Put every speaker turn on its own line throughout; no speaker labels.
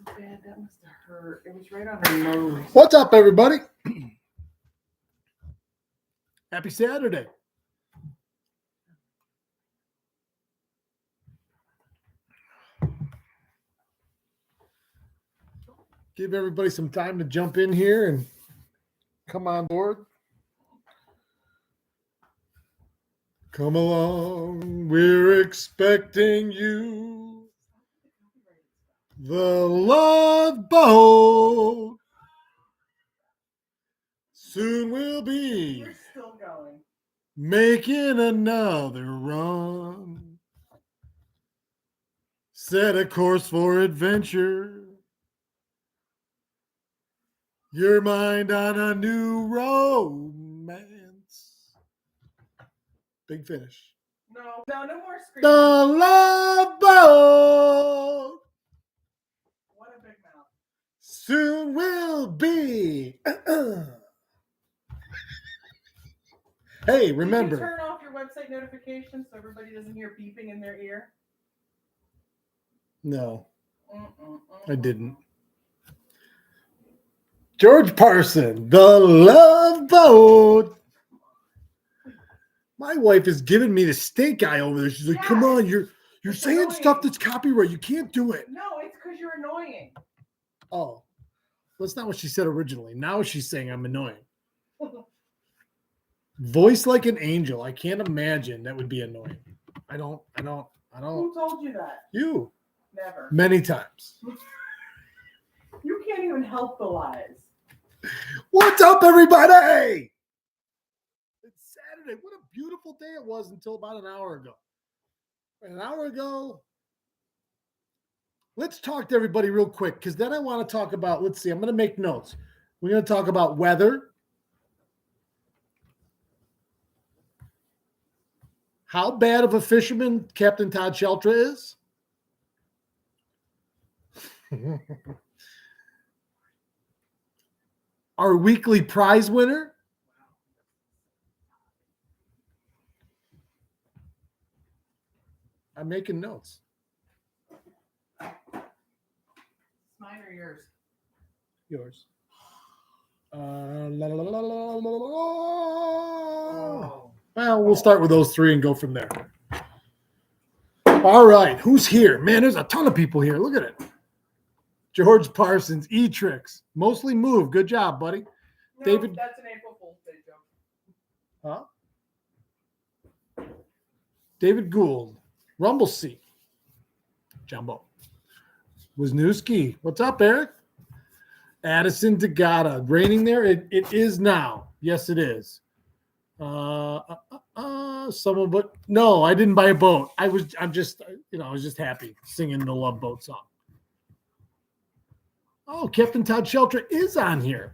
bad. That must have hurt. It was right on her nose.
What's up, everybody? Happy Saturday. Give everybody some time to jump in here and come on board. Come along, we're expecting you. The Love Boat soon will be
You're still going.
making another run. Set a course for adventure. Your mind on a new romance. Big Finish.
No more screaming.
The Love Boat
What a big mouth.
soon will be. Hey, remember.
Did you turn off your website notifications so everybody doesn't hear beeping in their ear?
No, I didn't. George Parson, The Love Boat. My wife is giving me the stink eye over there. She's like,
Yes.
come on, you're
It's
saying
annoying.
stuff that's copyright. You can't do it.
No, it's because you're annoying.
Oh, that's not what she said originally. Now she's saying I'm annoying. Voice like an angel. I can't imagine that would be annoying. I don't.
Who told you that?
You.
Never.
Many times.
You can't even help the lies.
What's up, everybody? It's Saturday. What a beautiful day it was until about an hour ago. An hour ago. Let's talk to everybody real quick because then I want to talk about, let's see, I'm going to make notes. We're going to talk about weather. How bad of a fisherman Captain Todd Sheltra is. Our weekly prize winner. I'm making notes.
Mine or yours?
Yours.
Oh.
Well, we'll start with those three and go from there. All right. Who's here? Man, there's a ton of people here. Look at it. George Parsons, E-Tricks. Mostly moved. Good job, buddy.
No,
David.
That's an April Fool's Day joke.
Huh? David Gould. Rumble Seat. Jumbo. Wisniewski. What's up, Eric? Addison Degata. Raining there? It is now. Yes, it is. Someone, but no, I didn't buy a boat. I was just happy singing the Love Boat song. Oh, Captain Todd Sheltra is on here.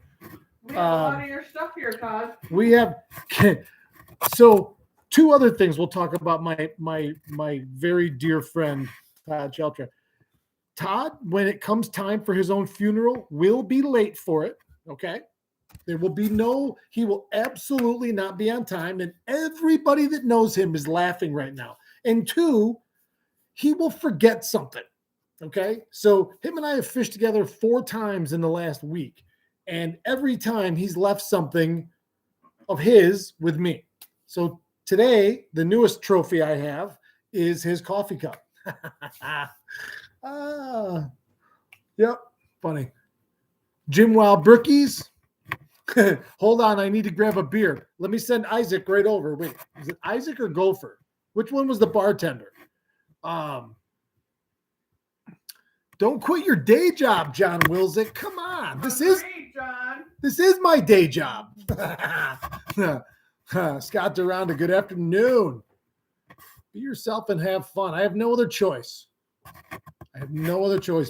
We have a lot of your stuff here, Todd.
We have so two other things we'll talk about. My very dear friend Todd Sheltra. Todd, when it comes time for his own funeral, will be late for it. Okay. There will be he will absolutely not be on time. And everybody that knows him is laughing right now. And two, he will forget something. Okay. So him and I have fished together 4 times in the last week. And every time he's left something of his with me. So today, the newest trophy I have is his coffee cup. Yep. Funny. Jim Wild Brookies. Hold on, I need to grab a beer. Let me send Isaac right over. Wait, is it Isaac or Gopher? Which one was the bartender? Don't quit your day job, John Wilzik. Come on. This is my day job. Scott Duranda, good afternoon. Be yourself and have fun. I have no other choice.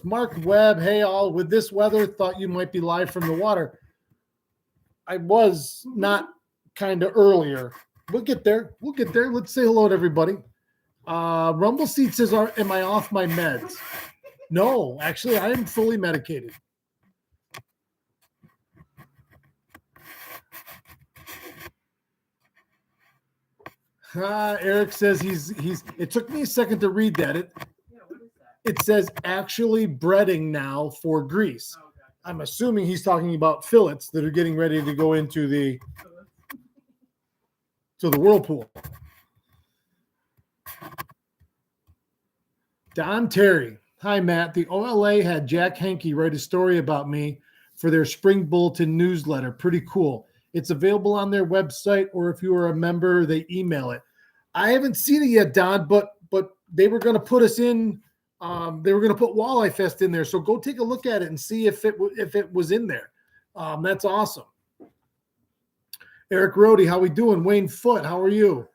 Mark Webb, hey all, with this weather, thought you might be live from the water. I was not kind of earlier. We'll get there. Let's say hello to everybody. Rumble Seat says, am I off my meds? No, actually, I am fully medicated. Eric says he's. It took me a second to read that.
Yeah, what is that?
it says actually breading now for Greece.
Oh, okay.
I'm assuming he's talking about fillets that are getting ready to go into the whirlpool. Don Terry. Hi, Matt. The OLA had Jack Henke write a story about me for their Spring Bulletin newsletter. Pretty cool. It's available on their website, or if you are a member, they email it. I haven't seen it yet, Don, but they were going to put us in. They were going to put WalleyeFest in there. So go take a look at it and see if it was in there. That's awesome. Eric Rohde, how we doing? Wayne Foote, how are you?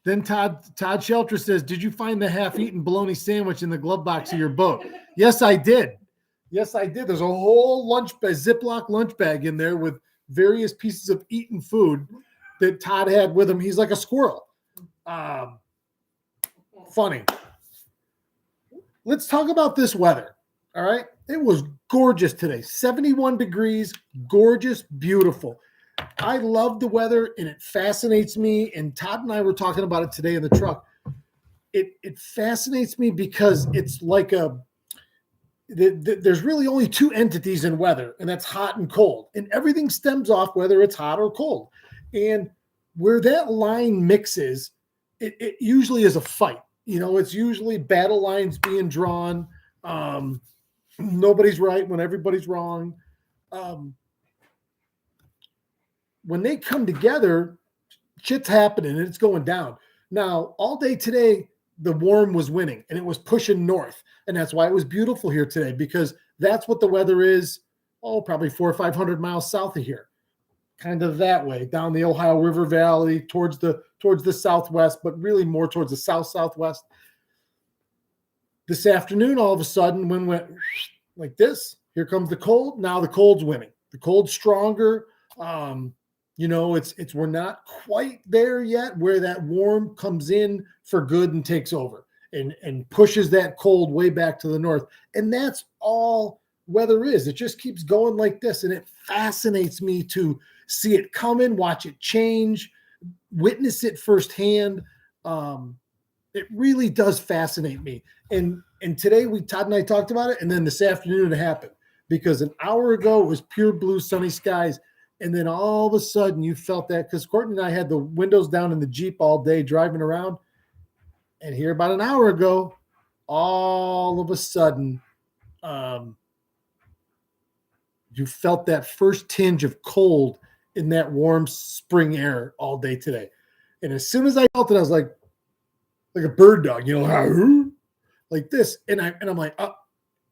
Then Todd Shelter says, did you find the half-eaten bologna sandwich in the glove box of your boat? Yes, I did. Yes, I did. There's a whole Ziploc lunch bag in there with various pieces of eaten food that Todd had with him. He's like a squirrel. Funny. Let's talk about this weather. All right. It was gorgeous today. 71 degrees, gorgeous, beautiful. I love the weather and it fascinates me. And Todd and I were talking about it today in the truck. It fascinates me because it's like there's really only two entities in weather, and that's hot and cold. And everything stems off whether it's hot or cold. And where that line mixes, it usually is a fight. You know, it's usually battle lines being drawn. Nobody's right when everybody's wrong. When they come together, shit's happening and it's going down. Now, all day today, the warm was winning and it was pushing north. And that's why it was beautiful here today, because that's what the weather is. Probably 400 or 500 miles south of here, kind of that way down the Ohio River Valley towards the southwest, but really more towards the southwest. This afternoon, all of a sudden, wind went like this. Here comes the cold. Now the cold's winning. The cold's stronger. We're not quite there yet where that warm comes in for good and takes over and pushes that cold way back to the north. And that's all weather is. It just keeps going like this. And it fascinates me to see it coming, watch it change, witness it firsthand. It really does fascinate me. And today Todd and I talked about it. And then this afternoon it happened, because an hour ago it was pure blue, sunny skies. And then all of a sudden you felt that, because Courtney and I had the windows down in the Jeep all day driving around. And here about an hour ago, all of a sudden, you felt that first tinge of cold in that warm spring air all day today. And as soon as I felt it, I was like a bird dog, like this. And I'm like, oh,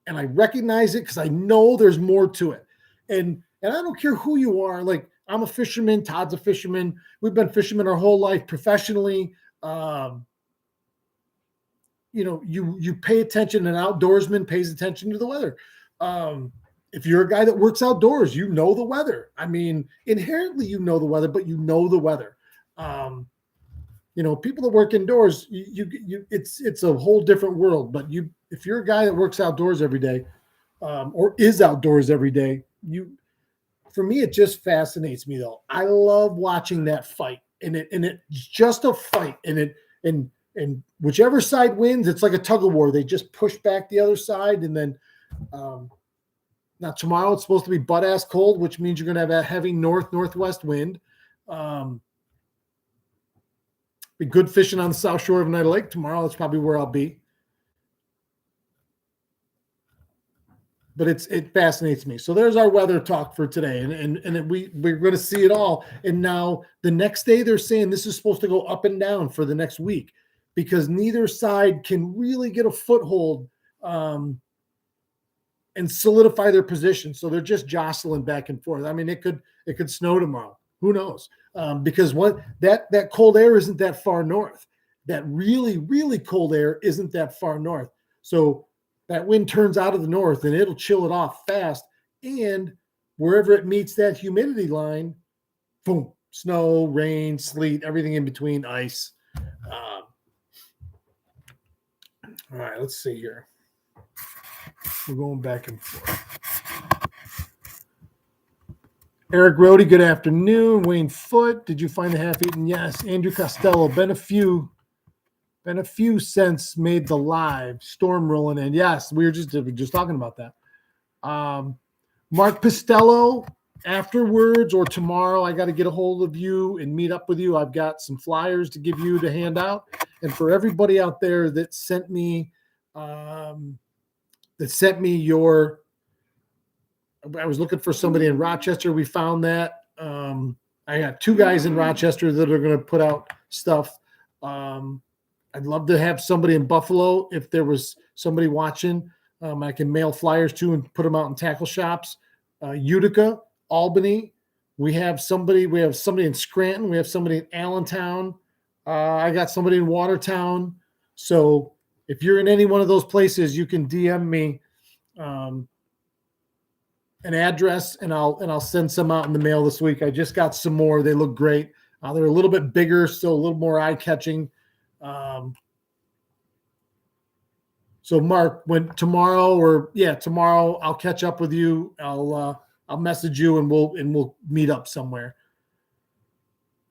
and I recognize it because I know there's more to it. And I don't care who you are. Like, I'm a fisherman. Todd's a fisherman. We've been fishermen our whole life professionally. You pay attention. An outdoorsman pays attention to the weather. If you're a guy that works outdoors, you know the weather. I mean, inherently you know the weather, but you know the weather. People that work indoors, it's a whole different world. But if you're a guy that works outdoors every day, or is outdoors every day, for me, it just fascinates me though. I love watching that fight, and it's just a fight, and whichever side wins, it's like a tug of war. They just push back the other side, and then now tomorrow it's supposed to be butt ass cold, which means you're going to have a heavy northwest wind. Be good fishing on the south shore of Oneida Lake tomorrow. That's probably where I'll be. But it fascinates me. So there's our weather talk for today. And we're going to see it all. And now the next day they're saying this is supposed to go up and down for the next week, because neither side can really get a foothold and solidify their position. So they're just jostling back and forth. I mean, it could snow tomorrow. Who knows? Because that cold air isn't that far north. That really, really cold air isn't that far north. So that wind turns out of the north and it'll chill it off fast. And wherever it meets that humidity line, boom, snow, rain, sleet, everything in between, ice. All right, let's see here. We're going back and forth. Eric Rohde, good afternoon. Wayne Foote, did you find the half-eaten? Yes. Andrew Costello, been a few Been a few since made the live. Storm rolling in. Yes, we were just talking about that. Mark Pistello, afterwards or tomorrow, I got to get a hold of you and meet up with you. I've got some flyers to give you to hand out. And for everybody out there that sent me your, I was looking for somebody in Rochester. We found that. I got 2 guys in Rochester that are going to put out stuff. I'd love to have somebody in Buffalo. If there was somebody watching, I can mail flyers to and put them out in tackle shops. Utica, Albany. We have somebody in Scranton. We have somebody in Allentown. I got somebody in Watertown. So if you're in any one of those places, you can DM me an address, and I'll send some out in the mail this week. I just got some more. They look great. They're a little bit bigger, still a little more eye-catching. So Mark, tomorrow I'll catch up with you. I'll message you and we'll meet up somewhere.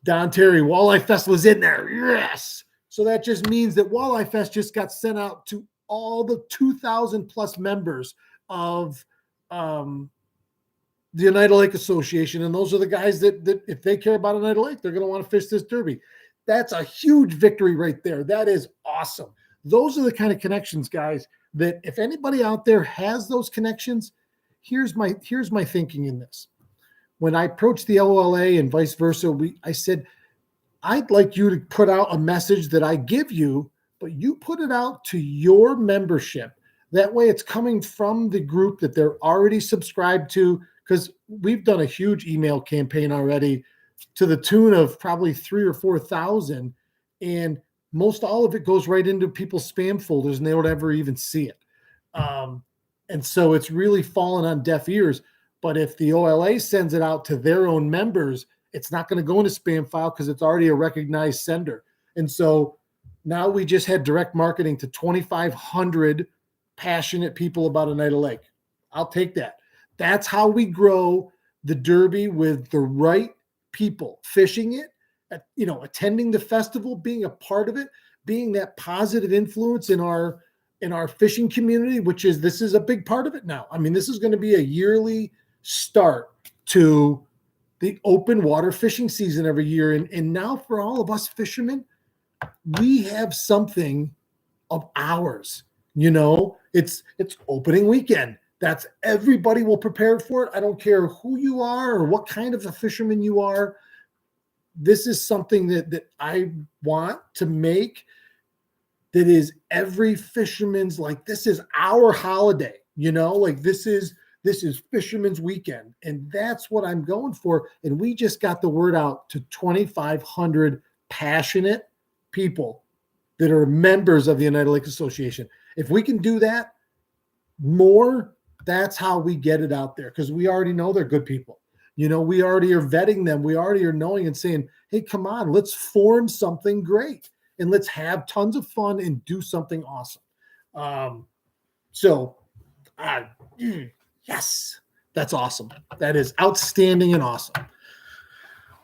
Don Terry, Walleye Fest was in there. Yes. So that just means that Walleye Fest just got sent out to all the 2,000 plus members of the Oneida Lake Association. And those are the guys that if they care about Oneida Lake, they're going to want to fish this derby. That's a huge victory right there. That is awesome. Those are the kind of connections, guys, that if anybody out there has those connections, here's my thinking in this. When I approached the LOLA and vice versa, I said, I'd like you to put out a message that I give you, but you put it out to your membership. That way it's coming from the group that they're already subscribed to, because we've done a huge email campaign already to the tune of probably 3,000 or 4,000. And most all of it goes right into people's spam folders and they don't ever even see it. And so it's really fallen on deaf ears. But if the OLA sends it out to their own members, it's not going to go into spam file because it's already a recognized sender. And so now we just had direct marketing to 2,500 passionate people about Oneida Lake. I'll take that. That's how we grow the Derby, with the right people fishing it, attending the festival, being a part of it, being that positive influence in our fishing community, this is a big part of it now. I mean, this is going to be a yearly start to the open water fishing season every year. And now for all of us fishermen, we have something of ours. It's opening weekend. That's everybody will prepare for it. I don't care who you are or what kind of a fisherman you are. This is something that I want to make that is every fisherman's, like, this is our holiday, this is fisherman's weekend. And that's what I'm going for. And we just got the word out to 2,500 passionate people that are members of the Oneida Lake Association. If we can do that more, that's how we get it out there, because we already know they're good people. We already are vetting them. We already are knowing and saying, hey, come on, let's form something great and let's have tons of fun and do something awesome. Yes, that's awesome. That is outstanding and awesome.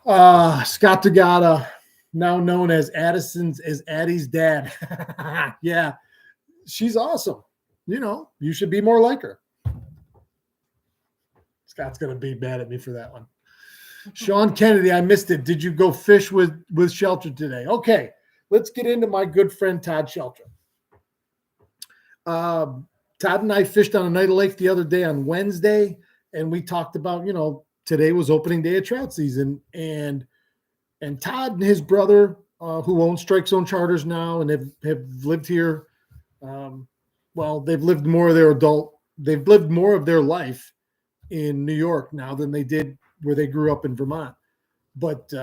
Scott Tagata, now known as Addie's dad. Yeah, she's awesome. You should be more like her. Scott's going to be mad at me for that one. Sean Kennedy, I missed it. Did you go fish with Shelter today? Okay, let's get into my good friend Todd Shelter. Todd and I fished on Oneida Lake the other day on Wednesday, and we talked about, today was opening day of trout season, and Todd and his brother, who owns Strike Zone Charters now and have lived here. They've lived more of their life in New York now than they did where they grew up in Vermont. But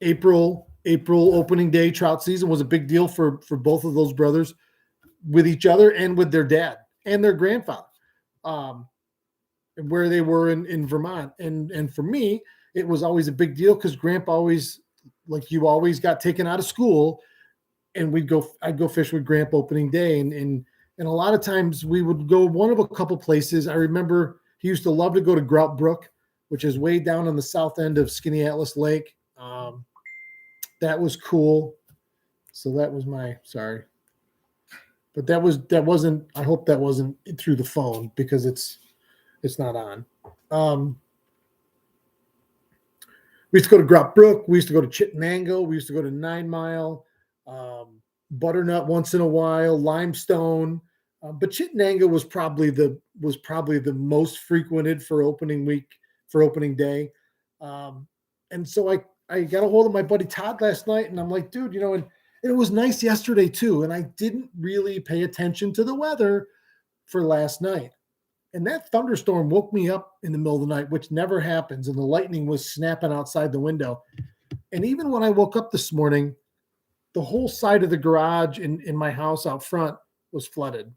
April opening day trout season was a big deal for both of those brothers, with each other and with their dad and their grandfather, where they were in Vermont. And for me, it was always a big deal because Grandpa always got taken out of school, and I'd go fish with Grandpa opening day. And a lot of times we would go one of a couple places. I remember he used to love to go to Grout Brook, which is way down on the south end of Skinny Atlas Lake. That was cool. So that was my sorry. But that wasn't I hope that wasn't through the phone because it's not on. We used to go to Grot Brook. We used to go to Chittenango. We used to go to 9 Mile, Butternut once in a while, Limestone. But Chittenango was probably the most frequented for opening week, for opening day. And so I got a hold of my buddy Todd last night, and I'm like, dude, and it was nice yesterday too. And I didn't really pay attention to the weather for last night. And that thunderstorm woke me up in the middle of the night, which never happens. And the lightning was snapping outside the window. And even when I woke up this morning, the whole side of the garage in my house out front was flooded.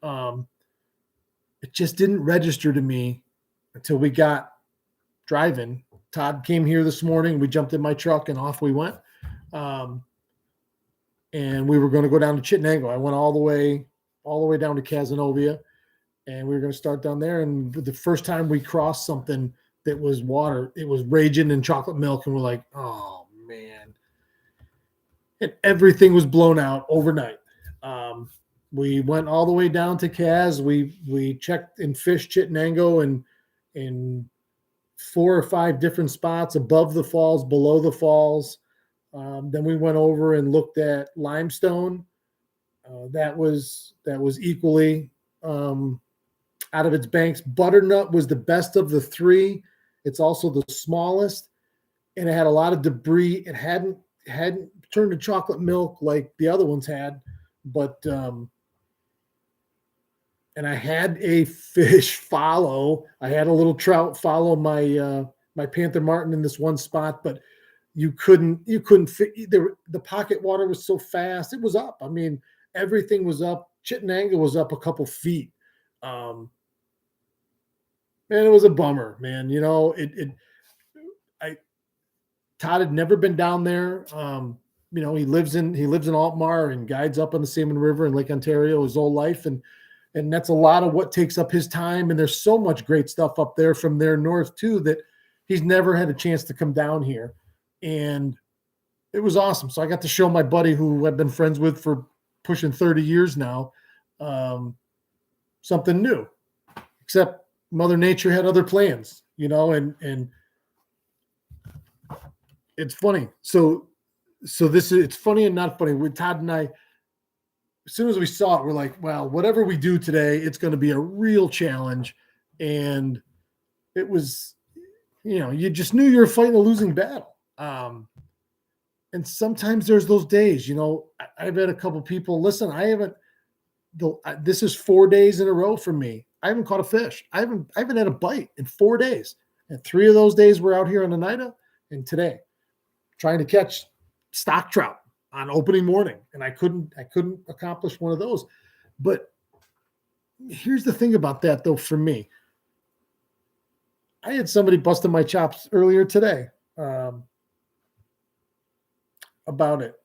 It just didn't register to me until we got driving. Todd came here this morning. We jumped in my truck and off we went. And we were going to go down to Chittenango. I went all the way down to Cazenovia. And we were going to start down there. And the first time we crossed something that was water, it was raging in chocolate milk. And we're like, oh, man. And everything was blown out overnight. We went all the way down to Kaz. We checked and fished Chittenango and in 4 or 5 different spots above the falls, below the falls. Then we went over and looked at Limestone. That was equally out of its banks. Butternut was the best of the 3. It's also the smallest, and it had a lot of debris. It hadn't turned to chocolate milk like the other ones had, but and I had a fish follow. I had a little trout follow my Panther Martin in this one spot, but you couldn't fit the pocket water was so fast. It was up. I mean, everything was up. Chittenango was up a couple feet. Man, it was a bummer, man. Todd had never been down there. He lives in Altmar and guides up on the Salmon River in Lake Ontario his whole life. And that's a lot of what takes up his time. And there's so much great stuff up there from there north too, that he's never had a chance to come down here. And it was awesome. So I got to show my buddy who I've been friends with for pushing 30 years now, something new, except Mother Nature had other plans, and it's funny. So it's funny and not funny. With Todd and I, as soon as we saw it, we're like, well, whatever we do today, it's going to be a real challenge. And it was, you just knew you were fighting a losing battle. And sometimes there's those days, I've had a couple people, listen, this is 4 days in a row for me. I haven't caught a fish. I haven't had a bite in 4 days. And 3 of those days were out here on Oneida, and today trying to catch stock trout on opening morning. And I couldn't accomplish one of those. But here's the thing about that though, for me, I had somebody busting my chops earlier today about it.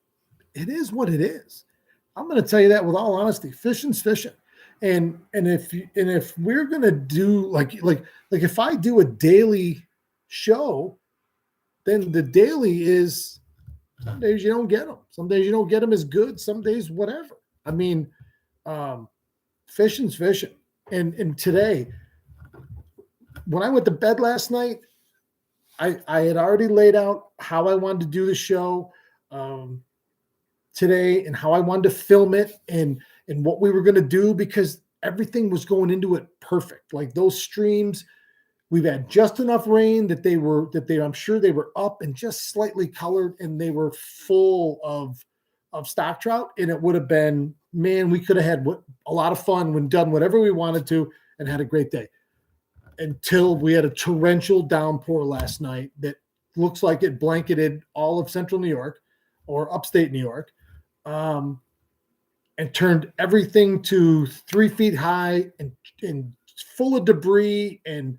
It is what it is. I'm going to tell you that with all honesty. Fishing's fishing. And if we're going to do like if I do a daily show, then the daily is, some days you don't get them. Some days you don't get them as good. Some days whatever. I mean, fishing's fishing. And today, when I went to bed last night, I had already laid out how I wanted to do the show today and how I wanted to film it and what we were going to do, because everything was going into it perfect. Like those streams, we've had just enough rain that I'm sure they were up and just slightly colored, and they were full of stock trout. And it would have been, man, we could have had a lot of fun when done whatever we wanted to and had a great day. Until we had a torrential downpour last night that looks like it blanketed all of central New York or upstate New York, and turned everything to 3 feet high and full of debris and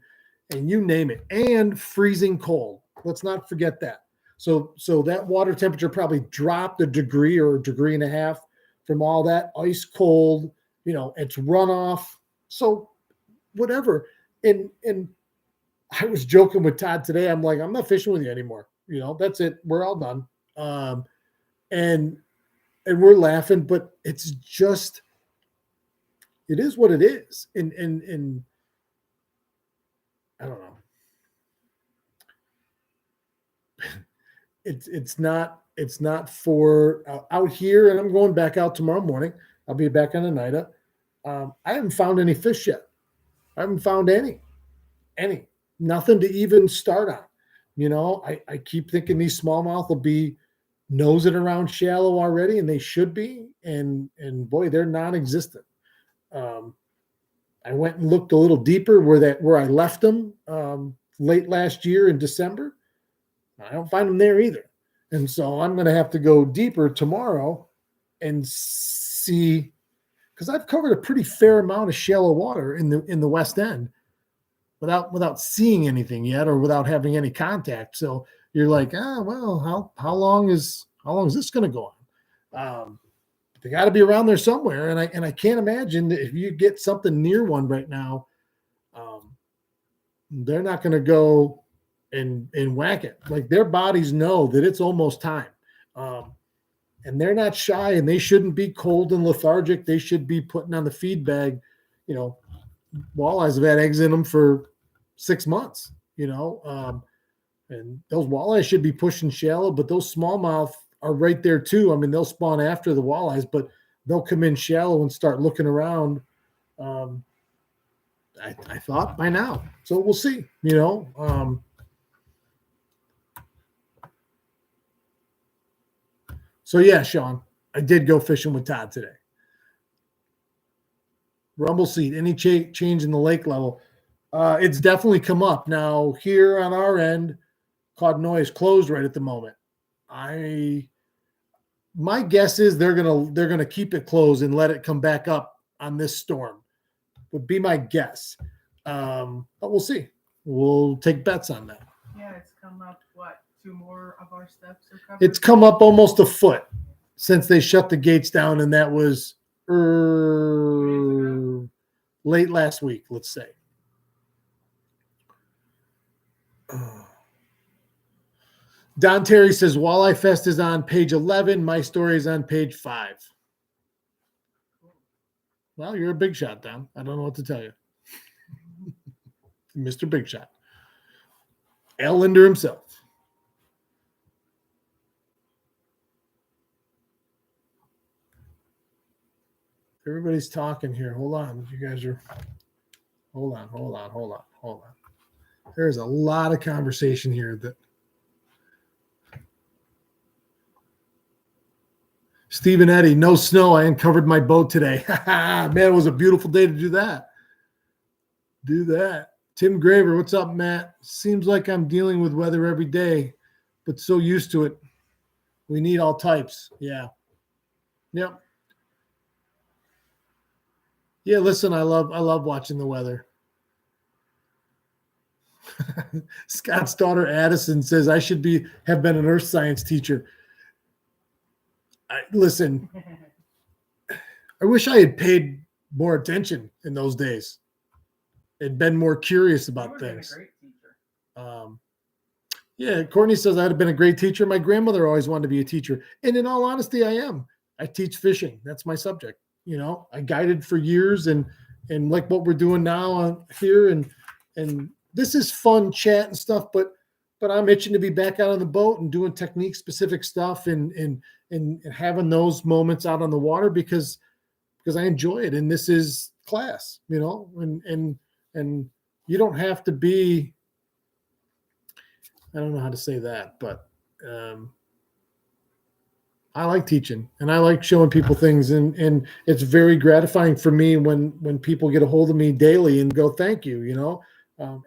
you name it, and freezing cold. Let's not forget that. So that water temperature probably dropped a degree or a degree and a half from all that ice cold, it's runoff. So whatever. And I was joking with Todd today. I'm like, I'm not fishing with you anymore. That's it. We're all done. And and we're laughing, but it's just, it is what it is. And I don't know. It's not for out here, and I'm going back out tomorrow morning. I'll be back on Oneida. I haven't found any fish yet. I haven't found any, nothing to even start on. You know, I keep thinking these smallmouth will be nosing around shallow already, and they should be. And boy, they're non-existent. I went and looked a little deeper where I left them late last year in December. I don't find them there either. And so I'm going to have to go deeper tomorrow and see, because I've covered a pretty fair amount of shallow water in the West End without seeing anything yet, or without having any contact. So you're like, well, how long is this going to go on? They got to be around there somewhere, and I can't imagine that if you get something near one right now, they're not going to go and whack it. Like, their bodies know that it's almost time, and they're not shy, and they shouldn't be cold and lethargic. They should be putting on the feed bag. You know, walleyes have had eggs in them for 6 months. You know, and those walleyes should be pushing shallow, but those smallmouth are right there too. I mean, they'll spawn after the walleyes, but they'll come in shallow and start looking around. I thought by now, so we'll see. You know. So yeah, Sean, I did go fishing with Todd today. Rumble seat, any change in the lake level? It's definitely come up. Now here on our end, Codnoy is closed right at the moment. My guess is they're gonna keep it closed and let it come back up on this storm. Would be my guess. But we'll see. We'll take bets on that.
Yeah, it's come up, what, 2 more of our steps are covered?
It's come up almost a foot since they shut the gates down, and that was late last week, let's say. Don Terry says WalleyeFest is on page 11. My story is on page 5. Well, you're a big shot, Don. I don't know what to tell you. Mr. Big Shot. Al Linder himself. Everybody's talking here. Hold on. You guys are. Hold on. There's a lot of conversation here that. Stephen Eddy, no snow. I uncovered my boat today. Man, it was a beautiful day to do that. Tim Graver, what's up, Matt? Seems like I'm dealing with weather every day, but so used to it. We need all types. Yeah. Yep. Yeah, listen, I love watching the weather. Scott's daughter Addison says I should have been an earth science teacher. Listen, I wish I had paid more attention in those days and been more curious about things.
Been a great teacher.
Yeah, Courtney says I'd have been a great teacher. My grandmother always wanted to be a teacher. And in all honesty, I am. I teach fishing. That's my subject. You know, I guided for years, and like what we're doing now here, and this is fun chat and stuff, but I'm itching to be back out on the boat and doing technique specific stuff and having those moments out on the water because I enjoy it. And this is class, you know, and you don't have to be, I don't know how to say that, but I like teaching and I like showing people things, and it's very gratifying for me when people get a hold of me daily and go, thank you, you know.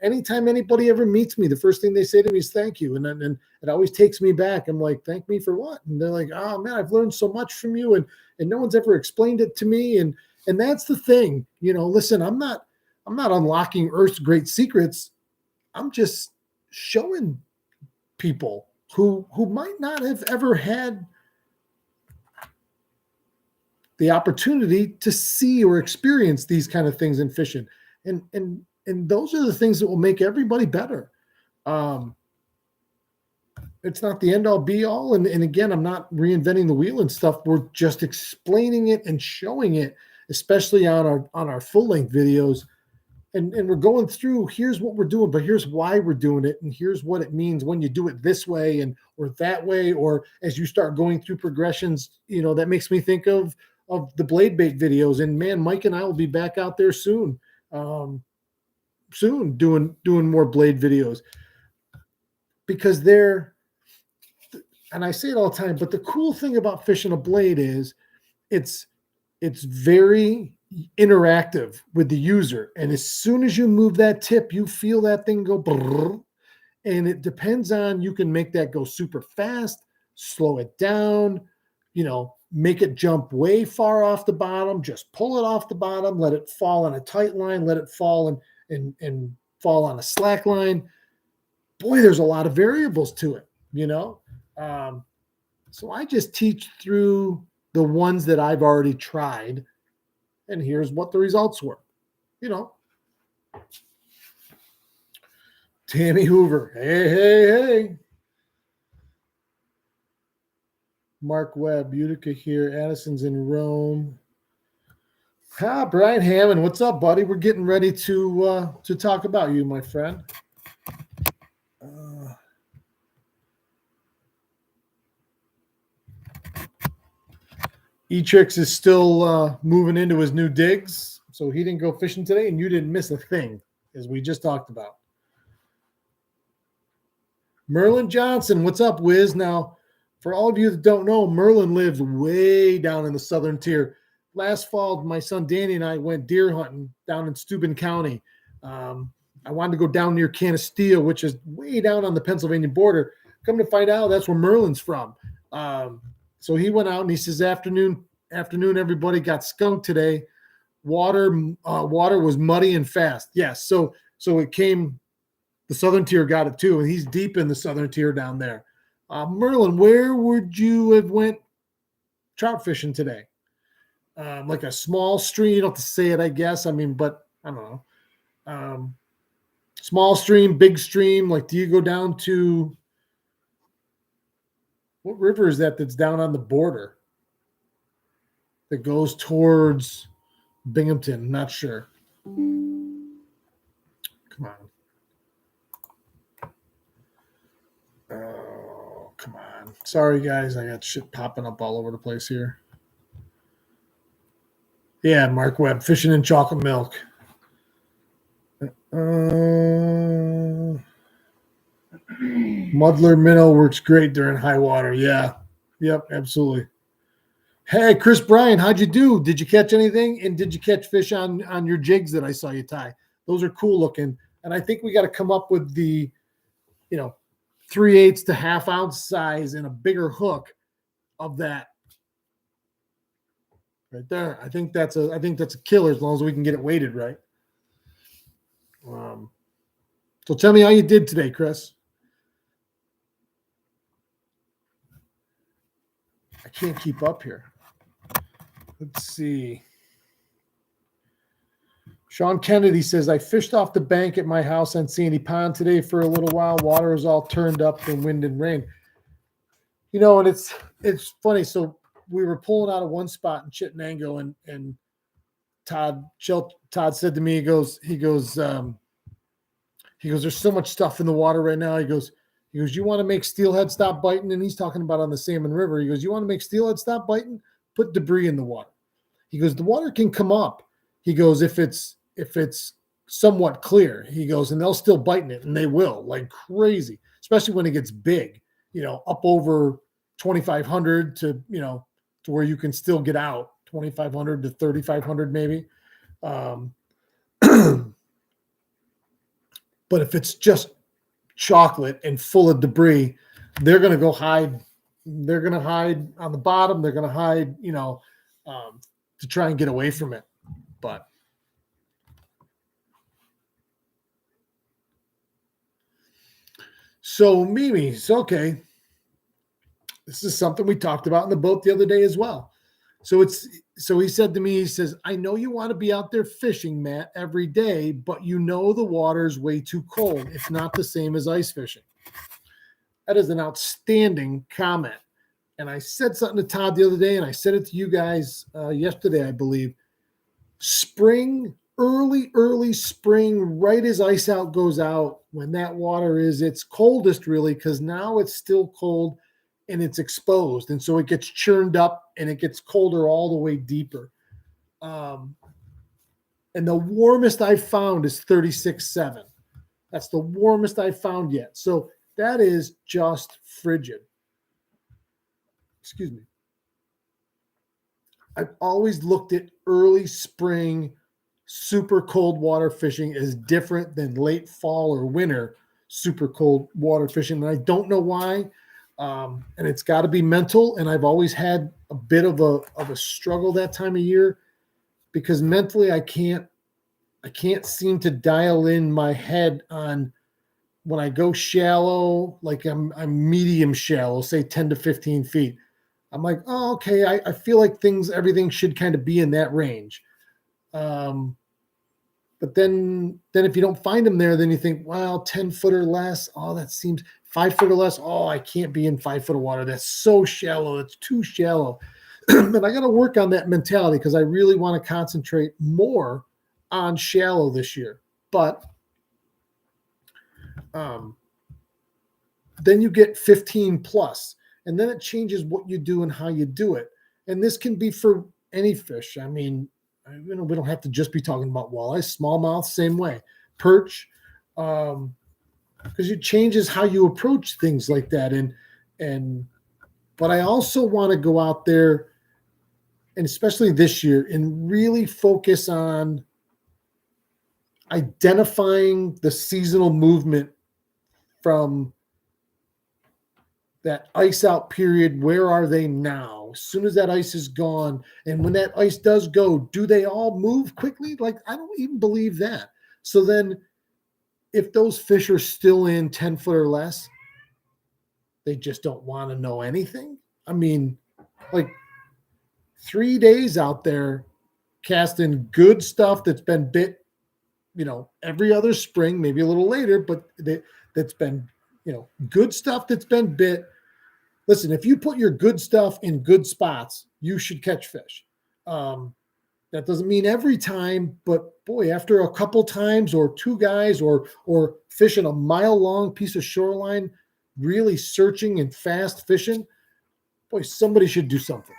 Anytime anybody ever meets me, the first thing they say to me is thank you. And it always takes me back. I'm like, thank me for what? And they're like, oh man, I've learned so much from you. And no one's ever explained it to me. And that's the thing, you know, listen, I'm not unlocking Earth's great secrets. I'm just showing people who might not have ever had the opportunity to see or experience these kind of things in fishing. And those are the things that will make everybody better. And it's not the end all be all. And again, I'm not reinventing the wheel and stuff. We're just explaining it and showing it, especially on our full length videos. And we're going through, here's what we're doing, but here's why we're doing it. And here's what it means when you do it this way or that way, or as you start going through progressions, that makes me think of the blade bait videos. And man, Mike and I will be back out there soon, doing more blade videos, because and I say it all the time, but the cool thing about fishing a blade is it's very interactive with the user. And as soon as you move that tip, you feel that thing go brrr, and it depends on, you can make that go super fast, slow it down, make it jump way far off the bottom, just pull it off the bottom, let it fall on a tight line, let it fall and fall on a slack line. Boy, there's a lot of variables to it, so I just teach through the ones that I've already tried, and here's what the results were, Tammy Hoover, hey. Mark Webb, Utica here. Addison's in Rome. Brian Hammond, what's up, buddy? We're getting ready to talk about you, my friend. E-Trix is still moving into his new digs, so he didn't go fishing today, and you didn't miss a thing, as we just talked about. Merlin Johnson, what's up, Wiz? Now, for all of you that don't know, Merlin lives way down in the southern tier. Last fall, my son Danny and I went deer hunting down in Steuben County. I wanted to go down near Canasteel, which is way down on the Pennsylvania border. Come to find out, that's where Merlin's from. So he went out and he says, afternoon, everybody, got skunked today. Water was muddy and fast. Yes. So it came, the southern tier got it too. And he's deep in the southern tier down there. Merlin, where would you have went trout fishing today? Like a small stream, you don't have to say it, I guess. But I don't know. Small stream, big stream. Like, do you go down to, what river is that's down on the border that goes towards Binghamton? Not sure. Come on. Oh, come on. Sorry, guys. I got shit popping up all over the place here. Yeah, Mark Webb, fishing in chocolate milk. Muddler minnow works great during high water. Yeah. Yep, absolutely. Hey, Chris Bryan, how'd you do? Did you catch anything? And did you catch fish on your jigs that I saw you tie? Those are cool looking. And I think we got to come up with the, 3/8 to half ounce size and a bigger hook of that right there. I think that's a killer as long as we can get it weighted right. So tell me how you did today, Chris. I can't keep up here. Let's see. Sean Kennedy says, I fished off the bank at my house on Sandy Pond today for a little while. Water is all turned up from wind and rain. And it's funny. So we were pulling out of one spot in Chittenango, and Todd said to me, he goes, there's so much stuff in the water right now. He goes, you want to make steelhead stop biting? And he's talking about on the Salmon River. He goes, you want to make steelhead stop biting? Put debris in the water. He goes, the water can come up. He goes, if it's somewhat clear, he goes, and they'll still bite in it, and they will, like crazy, especially when it gets big, up over 2,500 to where you can still get out, 2,500 to 3,500 maybe. But if it's just chocolate and full of debris, they're going to go hide. They're going to hide on the bottom. They're going to hide, to try and get away from it. But so Mimi's okay. This is something we talked about in the boat the other day as well. So he said to me, he says, I know you want to be out there fishing, Matt, every day, but the water's way too cold. It's not the same as ice fishing. That is an outstanding comment. And I said something to Todd the other day, and I said it to you guys yesterday, I believe. Spring, early spring, right as ice out goes out, when that water is its coldest, really, because now it's still cold and it's exposed. And so it gets churned up and it gets colder all the way deeper. And the warmest I've found is 36.7. That's the warmest I've found yet. So that is just frigid. Excuse me. I've always looked at early spring, super cold water fishing as different than late fall or winter super cold water fishing. And I don't know why. And it's got to be mental. And I've always had a bit of a struggle that time of year because mentally I can't seem to dial in my head on when I go shallow, like I'm medium shallow, say 10 to 15 feet. I'm like, oh, okay. I feel like everything should kind of be in that range. But then if you don't find them there, then you think, well, 10 foot or less. Oh, that seems 5 foot or less. Oh, I can't be in 5 foot of water. That's so shallow. It's too shallow. And I got to work on that mentality because I really want to concentrate more on shallow this year. But then you get 15 plus. And then it changes what you do and how you do it. And this can be for any fish. I mean, we don't have to just be talking about walleye, smallmouth, same way, perch, because it changes how you approach things like that. But I also want to go out there, and especially this year, and really focus on identifying the seasonal movement from that ice out period. Where are they now? As soon as that ice is gone, and when that ice does go, do they all move quickly? Like, I don't even believe that. So then if those fish are still in 10 foot or less, they just don't want to know anything. I mean, like 3 days out there casting good stuff that's been bit, every other spring, maybe a little later, but that's been, good stuff that's been bit. Listen, if you put your good stuff in good spots, you should catch fish. That doesn't mean every time, but boy, after a couple times or two guys or fishing a mile-long piece of shoreline, really searching and fast fishing, boy, somebody should do something.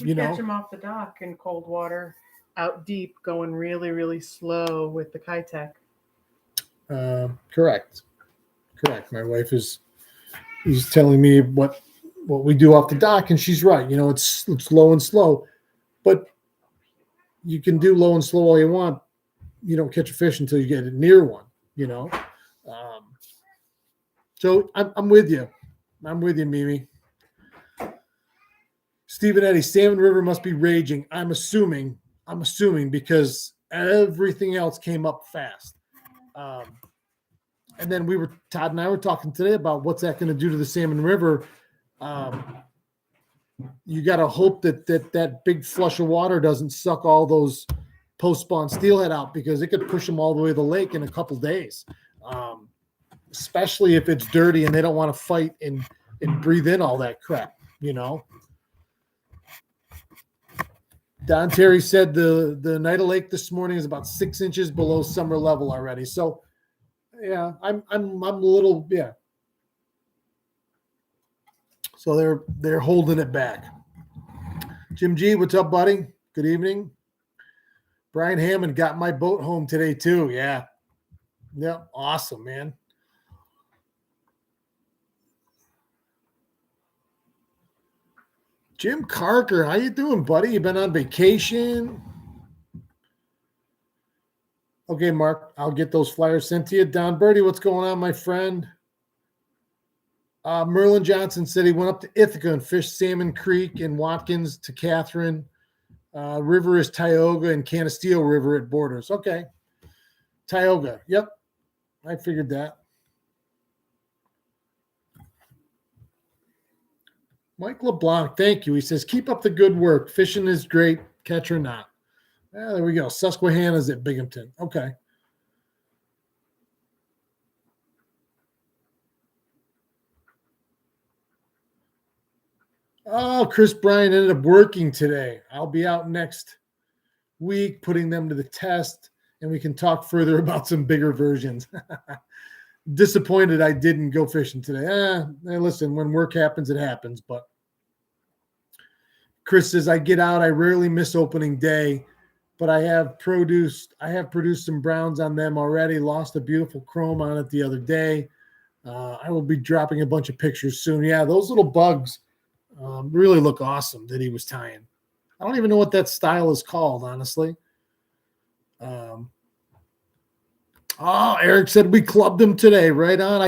We catch them off the dock in cold water, out deep, going really, really slow with the Kitech.
Correct. My wife is telling me what we do off the dock, and she's right. It's low and slow, but you can do low and slow all you want. You don't catch a fish until you get it near one. So I'm with you. I'm with you, Mimi. Stephen Eddy, Salmon River must be raging. I'm assuming because everything else came up fast. And then Todd and I were talking today about what's that going to do to the Salmon River. You got to hope that big flush of water doesn't suck all those post-spawn steelhead out, because it could push them all the way to the lake in a couple days, especially if it's dirty and they don't want to fight and breathe in all that crap, Don Terry said the Nida Lake this morning is about 6 inches below summer level already. So yeah, I'm a little, yeah. So they're holding it back. Jim G, what's up, buddy? Good evening. Brian Hammond got my boat home today too. Yeah. Yeah. Awesome, man. Jim Carker, how you doing, buddy? You been on vacation? Okay, Mark, I'll get those flyers sent to you. Don Birdie, what's going on, my friend? Merlin Johnson said he went up to Ithaca and fished Salmon Creek and Watkins to Catherine. River is Tioga and Canisteo River at Borders. Okay. Tioga. Yep. I figured that. Mike LeBlanc, thank you. He says, keep up the good work. Fishing is great. Catch or not. Yeah, there we go. Susquehanna's at Binghamton. Okay. Oh, Chris Bryan ended up working today. I'll be out next week putting them to the test, and we can talk further about some bigger versions. Disappointed I didn't go fishing today. Listen, when work happens, it happens. But Chris says, I get out. I rarely miss opening day, but I have produced some browns on them already. Lost a beautiful chrome on it the other day. I will be dropping a bunch of pictures soon. Yeah, those little bugs really look awesome that he was tying. I don't even know what that style is called, honestly. Eric said we clubbed him today. Right on.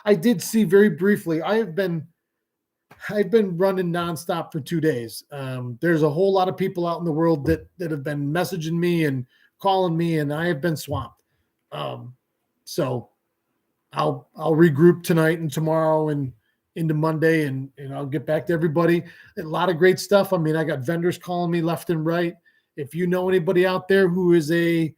I did see very briefly. I've been running nonstop for 2 days. There's a whole lot of people out in the world that have been messaging me and calling me, and I have been swamped. So I'll regroup tonight and tomorrow and into Monday, and I'll get back to everybody. A lot of great stuff. I mean, I got vendors calling me left and right. If you know anybody out there who is a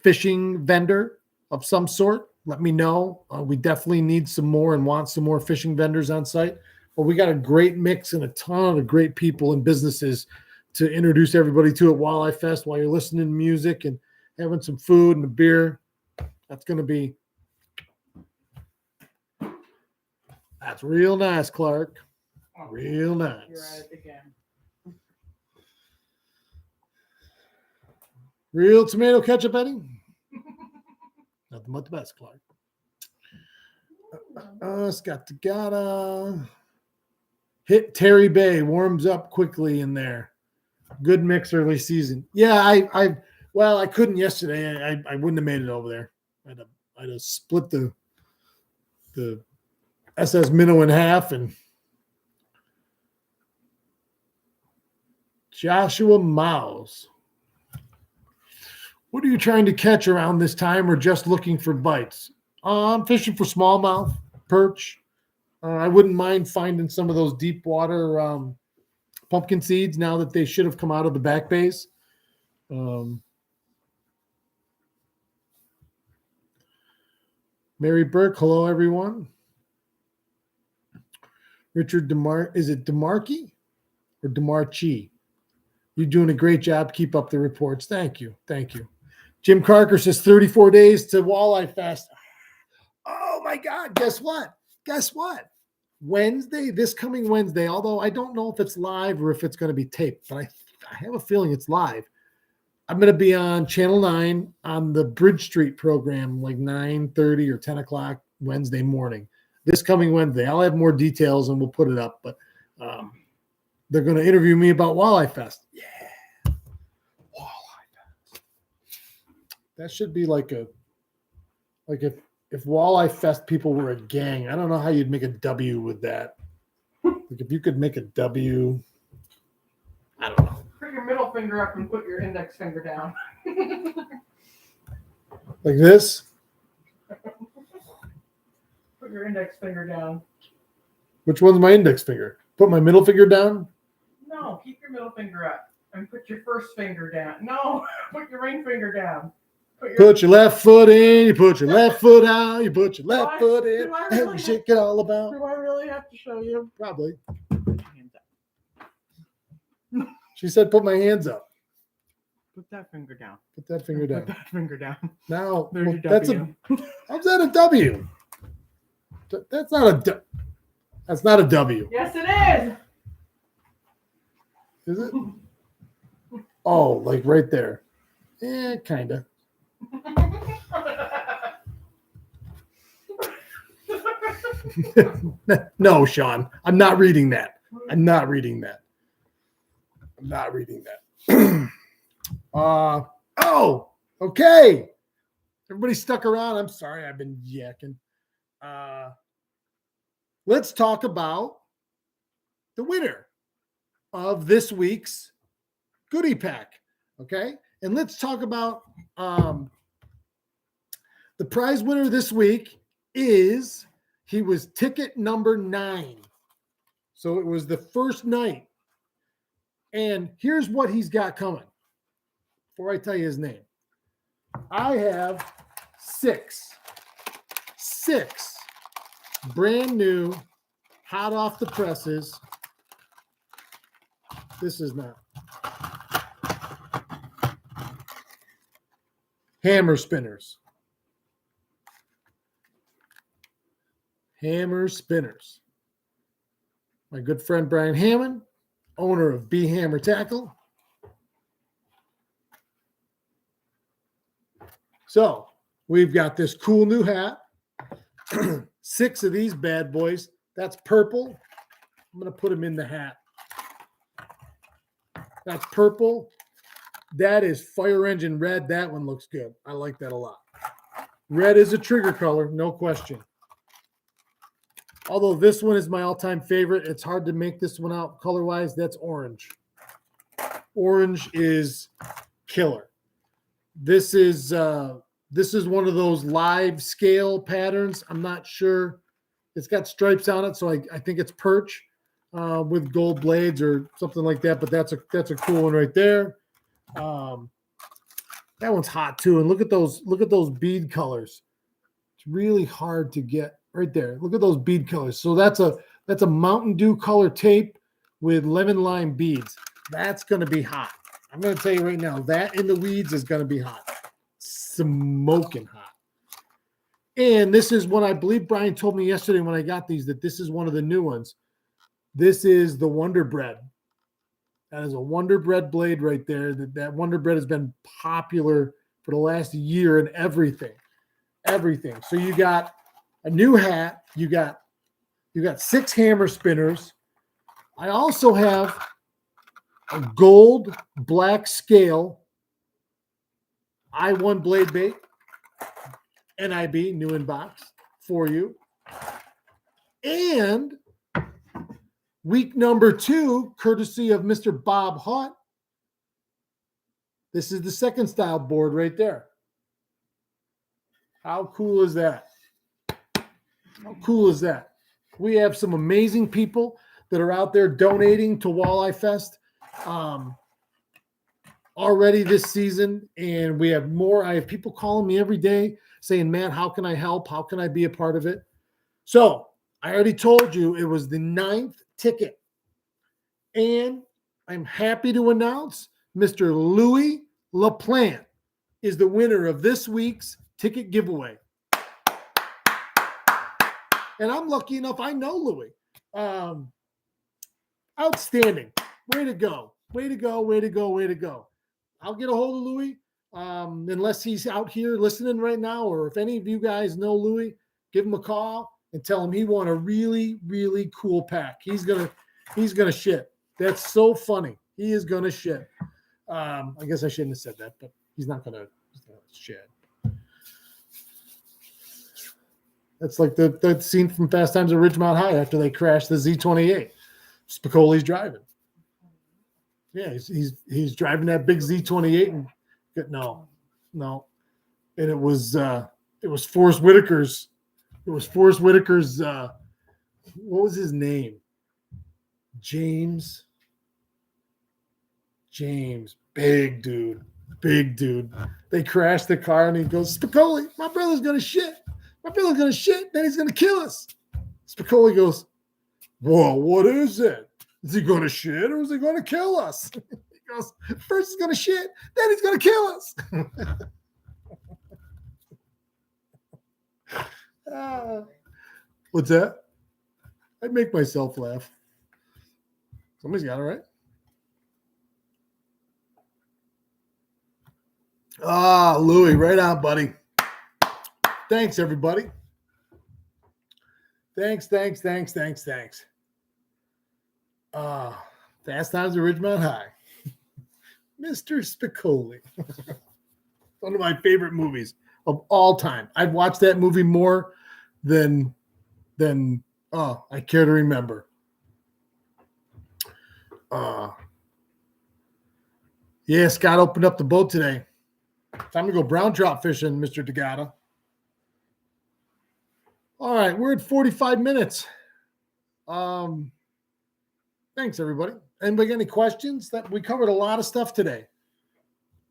fishing vendor of some sort, let me know. We definitely need some more and want some more fishing vendors on site. But we got a great mix and a ton of great people and businesses to introduce everybody to at Walleye Fest while you're listening to music and having some food and a beer. That's real nice, Clark. Real nice.
You're at it again.
Real tomato ketchup, Eddie? Nothing but the best, Clark. Scott hit Terry Bay, warms up quickly in there. Good mix early season. Yeah, I couldn't yesterday. I wouldn't have made it over there. I'd have split the SS minnow in half. And Joshua Miles. What are you trying to catch around this time, or just looking for bites? I'm fishing for smallmouth, perch. I wouldn't mind finding some of those deep water pumpkin seeds now that they should have come out of the back bays. Mary Burke, hello everyone. Richard is it DeMarchi or DeMarchi? You're doing a great job. Keep up the reports. Thank you. Jim Carker says 34 days to Walleye Fest. Oh my God. Guess what? This coming Wednesday, although I don't know if it's live or if it's going to be taped, but I have a feeling it's live. I'm going to be on Channel 9 on the Bridge Street program, like 9:30 or 10 o'clock Wednesday morning. This coming Wednesday. I'll have more details and we'll put it up, but they're going to interview me about Walleye Fest. Yeah. That should be like if Walleye Fest people were a gang. I don't know how you'd make a W with that. Like if you could make a W, I don't know.
Put your middle finger up and put your index finger down.
Like this?
Put your index finger down.
Which one's my index finger? Put my middle finger down?
No, keep your middle finger up and put your first finger down. No, put your ring finger down.
Put your left foot in, you put your left foot out, you put your left foot in, and we shake it all about.
Do I really have to show you?
Probably. She said, put my hands up.
Put that finger down.
Put that finger down.
Put that finger down.
Now,
There's your
that's
W.
how's that a W? That's not a W.
Yes, it is.
Is it? Oh, like right there. Kind of. No, Sean, I'm not reading that. Okay. Everybody stuck around. I'm sorry, I've been yakking. Let's talk about the winner of this week's goodie pack. Okay. And let's talk about the prize winner this week he was ticket number 9. So it was the first night. And here's what he's got coming. Before I tell you his name, I have six brand new hot off the presses. This is not. Hammer spinners. Hammer spinners. My good friend Brian Hammond, owner of B Hammer Tackle. So we've got this cool new hat. 6 of these bad boys. That's purple. I'm going to put them in the hat. That's purple. That is fire engine red. That one looks good. I like that a lot. Red is a trigger color, no question. Although this one is my all-time favorite. It's hard to make this one out color-wise. That's orange. Orange is killer. This is one of those live scale patterns. I'm not sure. It's got stripes on it, so I think it's perch with gold blades or something like that. But that's a cool one right there. That one's hot too. And look at those bead colors. It's really hard to get right there. Look at those bead colors. So that's a Mountain Dew color tape with lemon lime beads. That's going to be hot. I'm going to tell you right now, that in the weeds is going to be hot. Smoking hot. And this is what I believe Brian told me yesterday when I got these, that this is one of the new ones. This is the Wonder Bread. That is a Wonder Bread blade right there. That Wonder Bread has been popular for the last year and everything. Everything. So you got a new hat. You got 6 hammer spinners. I also have a gold black scale I1 blade bait, NIB, new in box for you. And week number 2, courtesy of Mr. Bob Hunt. This is the second style board right there. How cool is that? How cool is that? We have some amazing people that are out there donating to WalleyeFest already this season, and we have more. I have people calling me every day saying, "Man, how can I help? How can I be a part of it?" So I already told you it was the 9th ticket, and I'm happy to announce Mr. Louis LaPlante is the winner of this week's ticket giveaway. And I'm lucky enough, I know Louis. Outstanding. Way to go. Way to go, way to go, way to go. I'll get a hold of Louis, unless he's out here listening right now, or if any of you guys know Louis, give him a call and tell him he won a really, really cool pack. He's gonna shit. That's so funny. He is gonna shit. I guess I shouldn't have said that, but he's not gonna shit. That's like the scene from Fast Times at Ridgemont High after they crashed the Z28. Spicoli's driving. Yeah, he's driving that big Z28 and no. And it was Forrest Whitaker's. It was Forrest Whitaker's. What was his name? James. Big dude. They crashed the car and he goes, "Spicoli, my brother's gonna shit. Then he's gonna kill us." Spicoli goes, "Whoa, what is it? Is he going to shit or is he going to kill us?" He goes, "First he's going to shit, then he's going to kill us." What's that? I make myself laugh. Somebody's got it right. Louis, right on, buddy. Thanks, everybody. Thanks. Fast Times at Ridgemont High. Mr. Spicoli. One of my favorite movies of all time. I've watched that movie more than I care to remember. Yeah, Scott opened up the boat today. Time to go brown trout fishing, Mr. DeGata. All right, we're at 45 minutes. Thanks, everybody. Anybody got any questions? That we covered a lot of stuff today.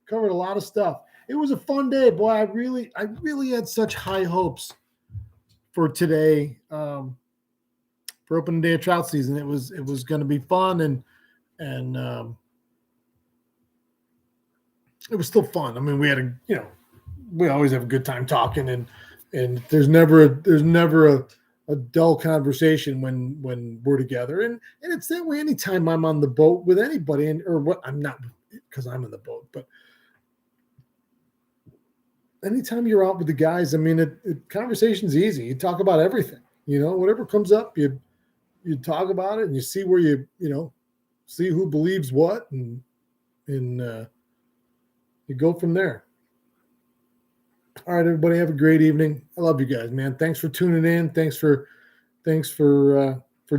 It was a fun day, boy. I really had such high hopes for today, for for opening day of trout season. It was going to be fun, and it was still fun. I mean, we had we always have a good time talking, and there's never a dull conversation when we're together, and it's that way anytime I'm on the boat with anybody, I'm not because I'm in the boat, but anytime you're out with the guys, I mean, conversation's easy. You talk about everything, whatever comes up, you talk about it, and you see where see who believes what, and you go from there. All right, everybody, have a great evening. I love you guys, man. Thanks for tuning in. Thanks for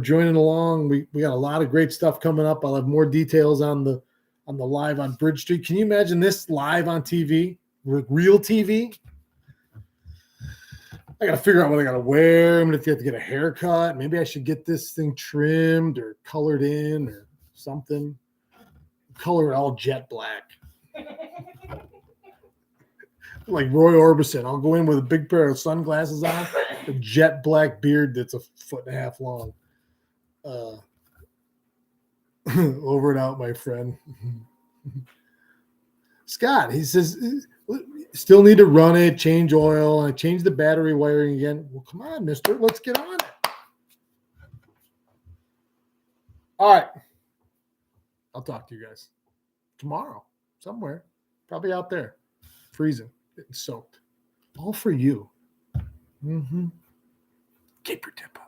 joining along. We got a lot of great stuff coming up. I'll have more details on the live on Bridge Street. Can you imagine this live on TV, real TV? I got to figure out what I got to wear. I'm going to have to get a haircut. Maybe I should get this thing trimmed or colored in or something. Color it all jet black. Like Roy Orbison. I'll go in with a big pair of sunglasses on, a jet black beard that's 1.5 feet long. Over and out, my friend. Scott, he says, still need to run it, change oil, and I changed the battery wiring again. Well, come on, mister. Let's get on it. All right. I'll talk to you guys tomorrow somewhere. Probably out there. Freezing. Getting soaked. All for you. Keep your tip on.